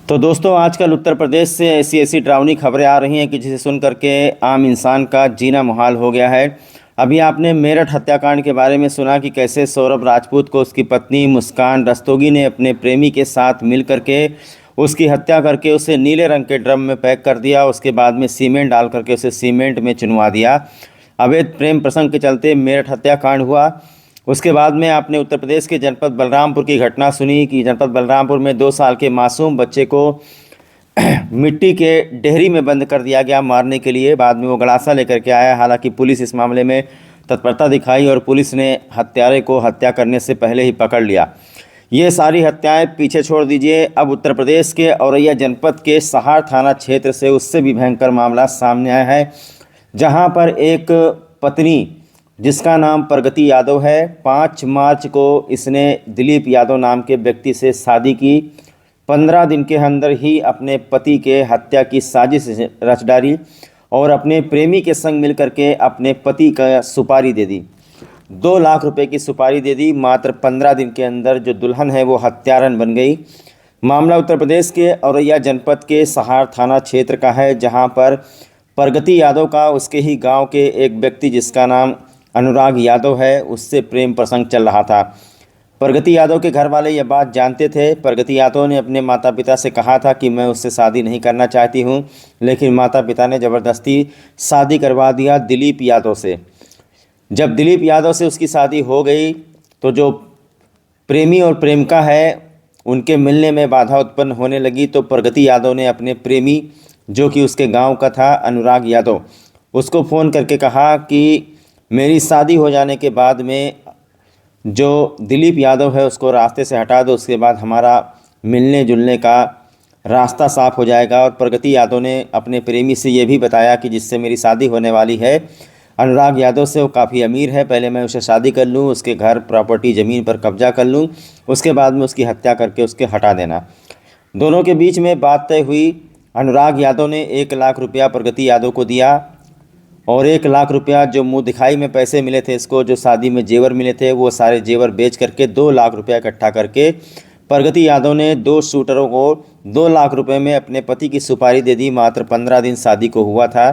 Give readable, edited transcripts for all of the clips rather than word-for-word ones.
तो दोस्तों आजकल उत्तर प्रदेश से ऐसी ऐसी डरावनी खबरें आ रही हैं कि जिसे सुन करके आम इंसान का जीना मुहाल हो गया है। अभी आपने मेरठ हत्याकांड के बारे में सुना कि कैसे सौरभ राजपूत को उसकी पत्नी मुस्कान रस्तोगी ने अपने प्रेमी के साथ मिल करके उसकी हत्या करके उसे नीले रंग के ड्रम में पैक कर दिया। उसके बाद में सीमेंट डाल करके उसे सीमेंट में चुनवा दिया। अवैध प्रेम प्रसंग के चलते मेरठ हत्याकांड हुआ। उसके बाद में आपने उत्तर प्रदेश के जनपद बलरामपुर की घटना सुनी कि जनपद बलरामपुर में 2 साल के मासूम बच्चे को मिट्टी के डेहरी में बंद कर दिया गया मारने के लिए। बाद में वो गड़ासा लेकर के आया। हालांकि पुलिस इस मामले में तत्परता दिखाई और पुलिस ने हत्यारे को हत्या करने से पहले ही पकड़ लिया। ये सारी हत्याएं पीछे छोड़ दीजिए। अब उत्तर प्रदेश के औरैया जनपद के सहार थाना क्षेत्र से उससे भी भयंकर मामला सामने आया है, जहां पर एक पत्नी जिसका नाम प्रगति यादव है, 5 मार्च को इसने दिलीप यादव नाम के व्यक्ति से शादी की। 15 दिन के अंदर ही अपने पति के हत्या की साजिश रच डाली और अपने प्रेमी के संग मिलकर के अपने पति का सुपारी दे दी। 2 लाख रुपए की सुपारी दे दी। मात्र 15 दिन के अंदर जो दुल्हन है वो हत्यारन बन गई। मामला उत्तर प्रदेश के औरैया जनपद के सहार थाना क्षेत्र का है, जहां पर प्रगति यादव का उसके ही गांव के एक व्यक्ति जिसका नाम अनुराग यादव है, उससे प्रेम प्रसंग चल रहा था। प्रगति यादव के घर वाले यह बात जानते थे। प्रगति यादव ने अपने माता पिता से कहा था कि मैं उससे शादी नहीं करना चाहती हूं, लेकिन माता पिता ने ज़बरदस्ती शादी करवा दिया दिलीप यादव से। जब दिलीप यादव से उसकी शादी हो गई तो जो प्रेमी और प्रेमिका है उनके मिलने में बाधा उत्पन्न होने लगी। तो प्रगति यादव ने अपने प्रेमी, जो कि उसके गाँव का था, अनुराग यादव, उसको फ़ोन करके कहा कि मेरी शादी हो जाने के बाद में जो दिलीप यादव है उसको रास्ते से हटा दो, उसके बाद हमारा मिलने जुलने का रास्ता साफ हो जाएगा। और प्रगति यादव ने अपने प्रेमी से ये भी बताया कि जिससे मेरी शादी होने वाली है अनुराग यादव से, वो काफ़ी अमीर है, पहले मैं उसे शादी कर लूँ, उसके घर प्रॉपर्टी ज़मीन पर कब्जा कर लूँ, उसके बाद में उसकी हत्या करके उसके हटा देना। दोनों के बीच में बात तय हुई। अनुराग यादव ने 1 लाख रुपया प्रगति यादव को दिया और 1 लाख रुपया जो मुँह दिखाई में पैसे मिले थे इसको, जो शादी में जेवर मिले थे, वो सारे जेवर बेच करके 2 लाख रुपया इकट्ठा करके प्रगति यादव ने 2 शूटरों को 2 लाख रुपए में अपने पति की सुपारी दे दी। मात्र 15 दिन शादी को हुआ था।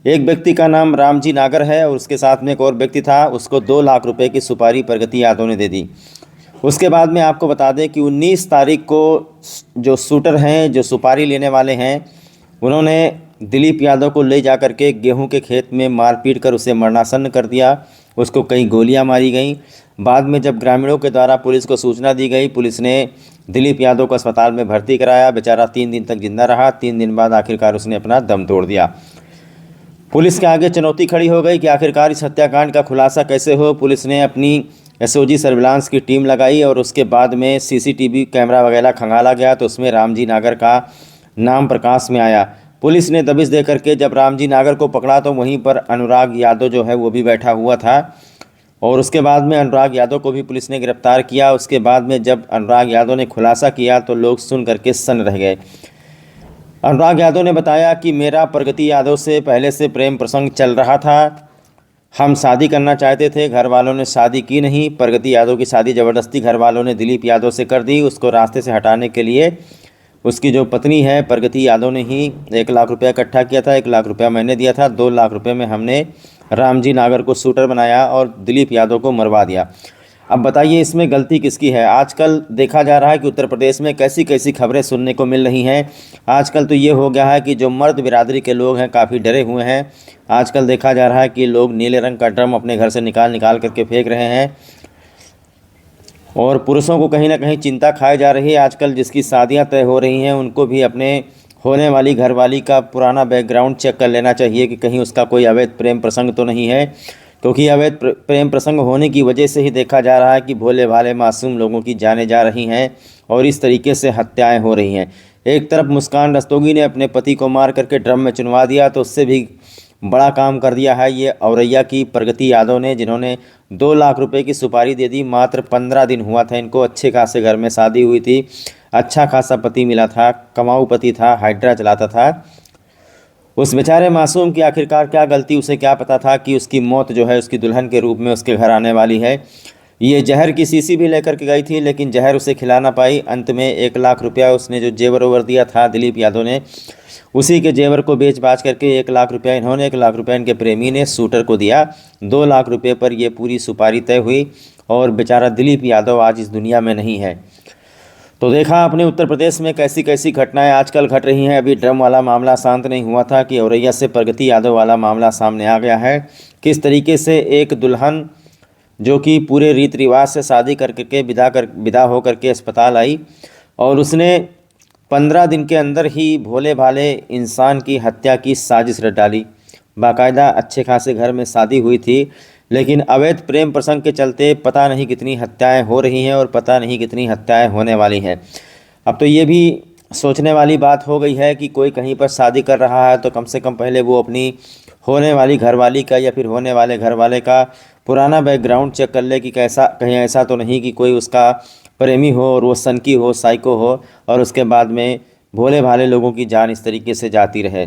एक व्यक्ति का नाम रामजी नागर है और उसके साथ में एक और व्यक्ति था, उसको 2 लाख रुपए की सुपारी प्रगति यादव ने दे दी। उसके बाद में आपको बता दें कि 19 तारीख को जो शूटर हैं, जो सुपारी लेने वाले हैं, उन्होंने दिलीप यादव को ले जा कर के गेहूं के खेत में मार पीट कर उसे मरणासन्न कर दिया। उसको कई गोलियां मारी गईं। बाद में जब ग्रामीणों के द्वारा पुलिस को सूचना दी गई, पुलिस ने दिलीप यादव को अस्पताल में भर्ती कराया। बेचारा 3 दिन तक जिंदा रहा। 3 दिन बाद आखिरकार उसने अपना दम तोड़ दिया। पुलिस के आगे चुनौती खड़ी हो गई कि आखिरकार इस हत्याकांड का खुलासा कैसे हो। पुलिस ने अपनी एसओजी सर्विलांस की टीम लगाई और उसके बाद में सीसीटीवी कैमरा वगैरह खंगाला गया तो उसमें रामजी नागर का नाम प्रकाश में आया। पुलिस ने दबिश दे करके जब रामजी नागर को पकड़ा तो वहीं पर अनुराग यादव जो है वो भी बैठा हुआ था और उसके बाद में अनुराग यादव को भी पुलिस ने गिरफ्तार किया। उसके बाद में जब अनुराग यादव ने खुलासा किया तो लोग सुन करके सन्न रह गए। अनुराग यादव ने बताया कि मेरा प्रगति यादव से पहले से प्रेम प्रसंग चल रहा था, हम शादी करना चाहते थे, घर वालों ने शादी की नहीं। प्रगति यादव की शादी ज़बरदस्ती घर वालों ने दिलीप यादव से कर दी। उसको रास्ते से हटाने के लिए उसकी जो पत्नी है प्रगति यादव ने ही 1 लाख रुपया इकट्ठा किया था। 1 लाख रुपया मैंने दिया था। 2 लाख रुपये में हमने रामजी नागर को शूटर बनाया और दिलीप यादव को मरवा दिया। अब बताइए इसमें गलती किसकी है? आजकल देखा जा रहा है कि उत्तर प्रदेश में कैसी कैसी खबरें सुनने को मिल रही हैं। आजकल तो ये हो गया है कि जो मर्द बिरादरी के लोग हैं काफ़ी डरे हुए हैं। आजकल देखा जा रहा है कि लोग नीले रंग का ड्रम अपने घर से निकाल निकाल करके फेंक रहे हैं और पुरुषों को कहीं ना कहीं चिंता खाई जा रही है। आजकल जिसकी शादियां तय हो रही हैं उनको भी अपने होने वाली घरवाली का पुराना बैकग्राउंड चेक कर लेना चाहिए कि कहीं उसका कोई अवैध प्रेम प्रसंग तो नहीं है, क्योंकि अवैध प्रेम प्रसंग होने की वजह से ही देखा जा रहा है कि भोले भाले मासूम लोगों की जानें जा रही हैं और इस तरीके से हत्याएँ हो रही हैं। एक तरफ मुस्कान रस्तोगी ने अपने पति को मार करके ड्रम में चुनवा दिया, तो उससे भी बड़ा काम कर दिया है ये औरैया की प्रगति यादव ने, जिन्होंने 2 लाख रुपए की सुपारी दे दी। मात्र 15 दिन हुआ था इनको, अच्छे खासे घर में शादी हुई थी, अच्छा खासा पति मिला था, कमाऊ पति था, हाइड्रा चलाता था। उस बेचारे मासूम की आखिरकार क्या गलती, उसे क्या पता था कि उसकी मौत जो है उसकी दुल्हन के रूप में उसके घर आने वाली है। ये जहर की शीशी भी लेकर के गई थी, लेकिन जहर उसे खिला ना पाई। अंत में 1 लाख रुपया उसने जो जेवर ओवर दिया था दिलीप यादव ने, उसी के जेवर को बेच बाच करके 1 लाख रुपया इन्होंने, 1 लाख रुपया इनके प्रेमी ने शूटर को दिया। 2 लाख रुपये पर ये पूरी सुपारी तय हुई और बेचारा दिलीप यादव आज इस दुनिया में नहीं है। तो देखा आपने उत्तर प्रदेश में कैसी कैसी घटनाएं आजकल घट रही हैं। अभी ड्रम वाला मामला शांत नहीं हुआ था कि औरैया से प्रगति यादव वाला मामला सामने आ गया है। किस तरीके से एक दुल्हन जो कि पूरे रीति रिवाज से शादी करके विदा होकर के अस्पताल आई और उसने 15 दिन के अंदर ही भोले भाले इंसान की हत्या की साजिश रच डाली। बाकायदा अच्छे खासे घर में शादी हुई थी, लेकिन अवैध प्रेम प्रसंग के चलते पता नहीं कितनी हत्याएं हो रही हैं और पता नहीं कितनी हत्याएं होने वाली हैं। अब तो ये भी सोचने वाली बात हो गई है कि कोई कहीं पर शादी कर रहा है तो कम से कम पहले वो अपनी होने वाली घरवाली का या फिर होने वाले घरवाले का पुराना बैकग्राउंड चेक कर ले कि कैसा, कहीं ऐसा तो नहीं कि कोई उसका प्रेमी हो और वो सनकी हो, साइको हो और उसके बाद में भोले भाले लोगों की जान इस तरीके से जाती रहे।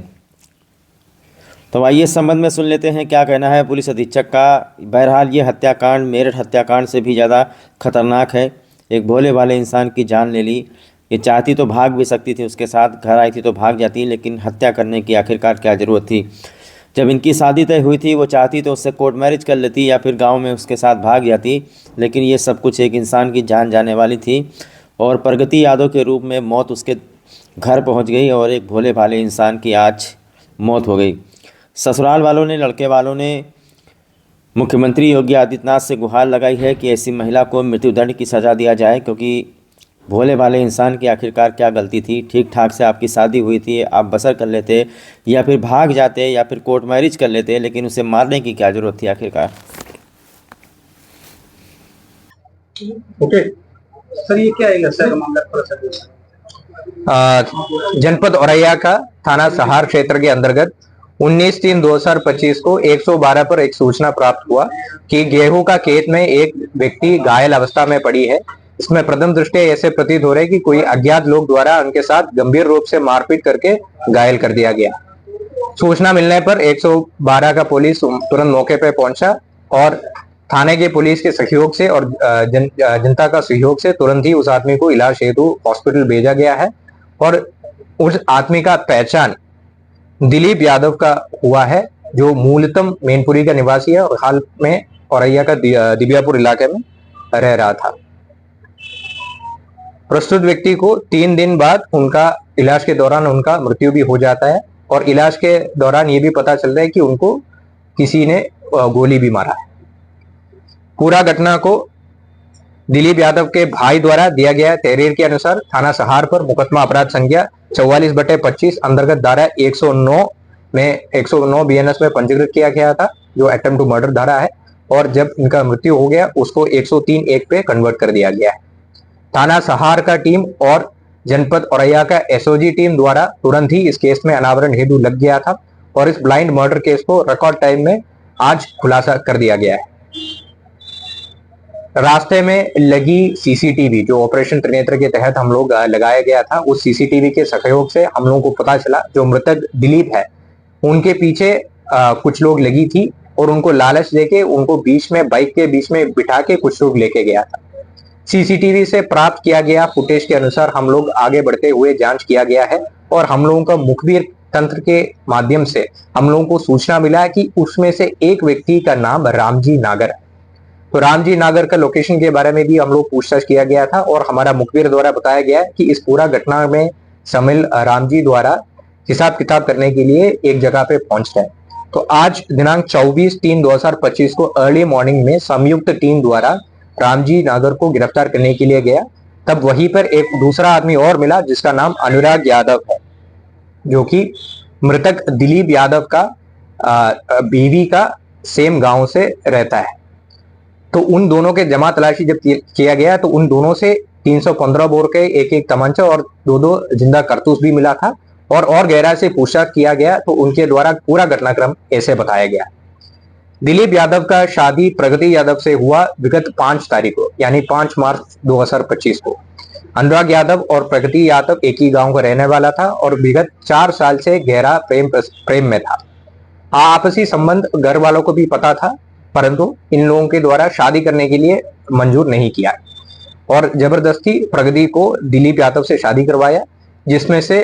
तो आइए इस संबंध में सुन लेते हैं क्या कहना है पुलिस अधीक्षक का। बहरहाल ये हत्याकांड मेरठ हत्याकांड से भी ज़्यादा खतरनाक है। एक भोले भाले इंसान की जान ले ली। ये चाहती तो भाग भी सकती थी, उसके साथ घर आई थी तो भाग जाती, लेकिन हत्या करने की आखिरकार क्या ज़रूरत थी। जब इनकी शादी तय हुई थी वो चाहती तो उससे कोर्ट मैरिज कर लेती या फिर गांव में उसके साथ भाग जाती, लेकिन ये सब कुछ एक इंसान की जान जाने वाली थी और प्रगति यादव के रूप में मौत उसके घर पहुंच गई और एक भोले भाले इंसान की आज मौत हो गई। ससुराल वालों ने, लड़के वालों ने मुख्यमंत्री योगी आदित्यनाथ से गुहार लगाई है कि ऐसी महिला को मृत्युदंड की सज़ा दिया जाए, क्योंकि भोले भाले इंसान की आखिरकार क्या गलती थी। ठीक ठाक से आपकी शादी हुई थी, आप बसर कर लेते या फिर भाग जाते या फिर कोर्ट मैरिज कर लेते, लेकिन उसे मारने की क्या ज़रूरत थी आखिरकार। ओके सर, ये क्या है सर मामला थोड़ा सा। जनपद औरैया का थाना सहार क्षेत्र के अंतर्गत 19/3/2025 को 112 पर एक सूचना प्राप्त हुआ कि गेहूं का खेत में एक व्यक्ति घायल अवस्था में पड़ी है। इसमें प्रथम दृष्टया ऐसे प्रतीत हो रहे कि कोई अज्ञात लोग द्वारा उनके साथ गंभीर रूप से मारपीट करके घायल कर दिया गया। सूचना मिलने पर 112 का पुलिस तुरंत मौके पर पहुंचा और थाने के पुलिस के सहयोग से और जनता का सहयोग से तुरंत ही उस आदमी को इलाज हेतु हॉस्पिटल भेजा गया है और उस आदमी का पहचान दिलीप यादव का हुआ है, जो मूलतः मैनपुरी का निवासी है और हाल में औरैया का दिबियापुर इलाके में रह रहा था। प्रस्तुत व्यक्ति को 3 दिन बाद उनका इलाज के दौरान उनका मृत्यु भी हो जाता है और इलाज के दौरान ये भी पता चलता है कि उनको किसी ने गोली भी मारा है। पूरा घटना को दिलीप यादव के भाई द्वारा दिया गया तहरीर के अनुसार थाना सहार पर मुकदमा अपराध संख्या 44/25 अंतर्गत धारा 109 में 109 बीएनएस में पंजीकृत किया गया था, जो अटेम्प्ट टू मर्डर धारा है, और जब इनका मृत्यु हो गया उसको 103(1) पे कन्वर्ट कर दिया गया है। थाना सहार का टीम और जनपद औरैया का एसओजी टीम द्वारा तुरंत ही इस केस में अनावरण हेतु लग गया था और इस ब्लाइंड मर्डर केस को रिकॉर्ड टाइम में आज खुलासा कर दिया गया है। रास्ते में लगी सीसीटीवी जो ऑपरेशन त्रिनेत्र के तहत हम लोग लगाया गया था, उस सीसीटीवी के सहयोग से हम लोगों को पता चला जो मृतक दिलीप है उनके पीछे कुछ लोग लगी थी और उनको लालच देके उनको बीच में बाइक के बीच में बिठा के कुछ लोग लेके गया था। सीसीटीवी से प्राप्त किया गया फुटेज के अनुसार हम लोग आगे बढ़ते हुए जांच किया गया है और हम लोगों का मुखबिर तंत्र के माध्यम से हम लोगों को सूचना मिला कि उसमें से एक व्यक्ति का नाम रामजी नागर है। तो रामजी नागर का लोकेशन के बारे में भी हम लोग पूछताछ किया गया था और हमारा मुखबिर द्वारा बताया गया कि इस पूरा घटना में शामिल रामजी द्वारा हिसाब किताब करने के लिए एक जगह पे पहुंच गए। तो आज दिनांक 24/3/2025 को अर्ली मॉर्निंग में संयुक्त टीम द्वारा रामजी नागर को गिरफ्तार करने के लिए गया। तब वहीं पर एक दूसरा आदमी और मिला जिसका नाम अनुराग यादव है, जो कि मृतक दिलीप यादव का बीवी का सेम गांव से रहता है। तो उन दोनों के जमा तलाशी जब किया गया तो उन दोनों से 315 बोर के एक तमंचा और 2 जिंदा कारतूस भी मिला था और गहराई से पूछताछ किया गया तो उनके द्वारा पूरा घटनाक्रम ऐसे बताया गया। दिलीप यादव का शादी प्रगति यादव से हुआ विगत 5 तारीख को, यानी 5 मार्च 2025 को। अनुराग यादव और प्रगति यादव एक ही गांव का रहने वाला था और विगत 4 साल से गहरा प्रेम में था। आपसी संबंध घर वालों को भी पता था परंतु इन लोगों के द्वारा शादी करने के लिए मंजूर नहीं किया और जबरदस्ती प्रगति को दिलीप यादव से शादी करवाया, जिसमें से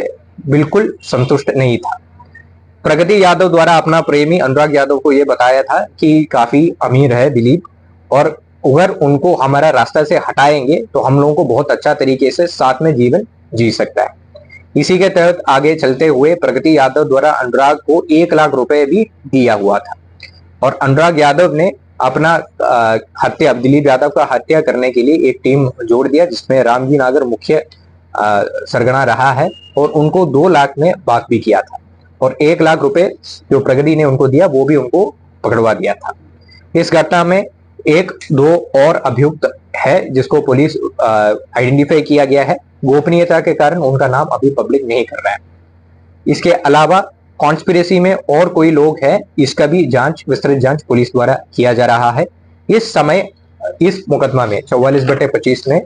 बिल्कुल संतुष्ट नहीं था। प्रगति यादव द्वारा अपना प्रेमी अनुराग यादव को यह बताया था कि काफी अमीर है दिलीप और अगर उनको हमारा रास्ता से हटाएंगे तो हम लोगों को बहुत अच्छा तरीके से साथ में जीवन जी सकता है। इसी के तहत आगे चलते हुए प्रगति यादव द्वारा अनुराग को 1 लाख रुपए भी दिया हुआ था और अनुराग यादव ने अपना हत्या दिलीप यादव का हत्या करने के लिए एक टीम जोड़ दिया, जिसमें रामजी नागर मुख्य सरगना रहा है और उनको 2 लाख में बात भी किया था और 1 लाख रुपए जो प्रगति ने उनको दिया वो भी उनको पकड़वा दिया था। इस घटना में 1-2 और अभियुक्त है जिसको पुलिस आइडेंटिफाई किया गया है। गोपनीयता के कारण उनका नाम अभी पब्लिक नहीं कर रहा है। इसके अलावा कॉन्स्पिरेसी में और कोई लोग हैं, इसका भी विस्तृत जांच पुलिस द्वारा किया जा रहा है। इस समय इस मुकदमा में 44/25 में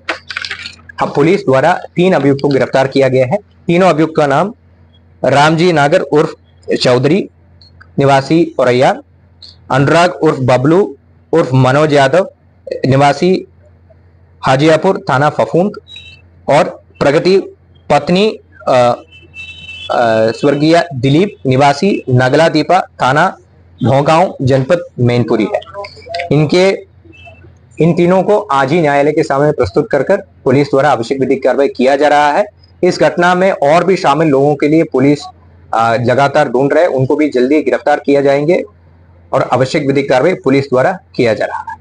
पुलिस द्वारा 3 अभियुक्त को गिरफ्तार किया गया है। तीनों अभियुक्त का नाम रामजी नागर उर्फ चौधरी निवासी औरैया, अनुराग उर्फ बबलू उर्फ मनोज यादव निवासी हाजियापुर थाना फफूंद और प्रगति पत्नी स्वर्गीय दिलीप निवासी नगला दीपा थाना भोगांव जनपद मैनपुरी है। इन तीनों को आज ही न्यायालय के सामने प्रस्तुत कर पुलिस द्वारा आवश्यक विधिक कार्रवाई किया जा रहा है। इस घटना में और भी शामिल लोगों के लिए पुलिस लगातार ढूंढ रहे, उनको भी जल्दी गिरफ्तार किया जाएंगे और आवश्यक विधिक कार्रवाई पुलिस द्वारा किया जा रहा है।